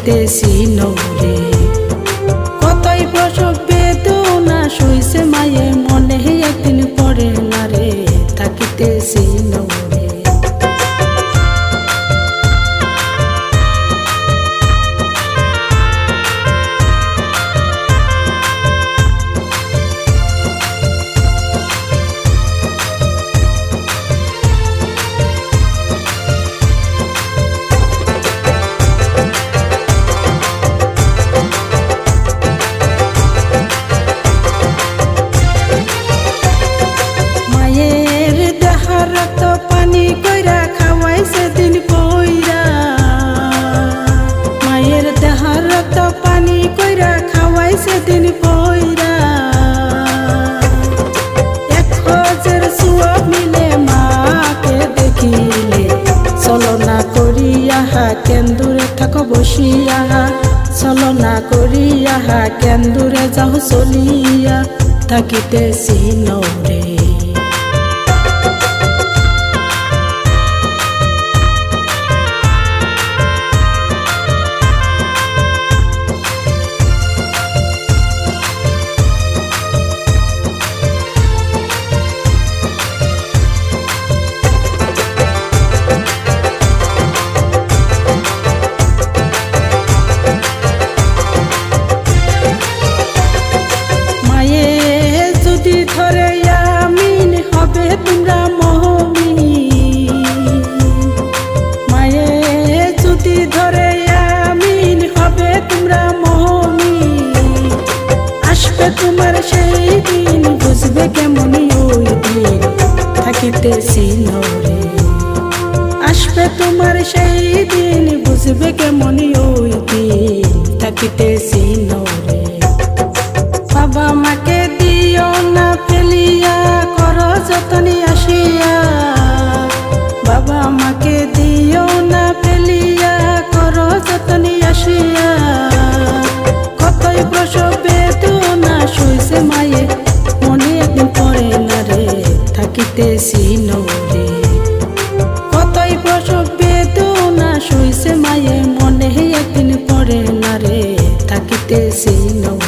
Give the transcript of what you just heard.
থাকিতেছি নরে। কতই প্রসব বেদনা সইছে মায়ে, মনে একদিন পরে না রে থাকিতেছি নরে। সেদিন পয়রা এক খোঁজের সুয়া মিলে মাকে দেখিলে, ছলনা করিয়া কেন্দুরে থাকো বসিয়া, ছলনা করিয়া কেন্দুরে যাও চলিয়া থাকিতেছি নরে। তোমার সেই দিন বুঝবে কেমন ওই দিন থাকিতেছি নরে। আসবে তোমার সেই দিন বুঝবে কেমন ওই দিন থাকিতেছি নরে। বাবা মাকে দিও না ফেলিয়া, করো যতনি আসিয়া, বাবা মাকে দিও না ফেলিয়া, করো যতনি আসিয়া। কতই প্রসব বেদনা সইছে মায়ে, মনে একদিন পরে না রে থাকিতেছি নরে। কতই প্রসব বেদনা সইছে মায়ে, মনে একদিন পরে না রে থাকিতেছি নরে।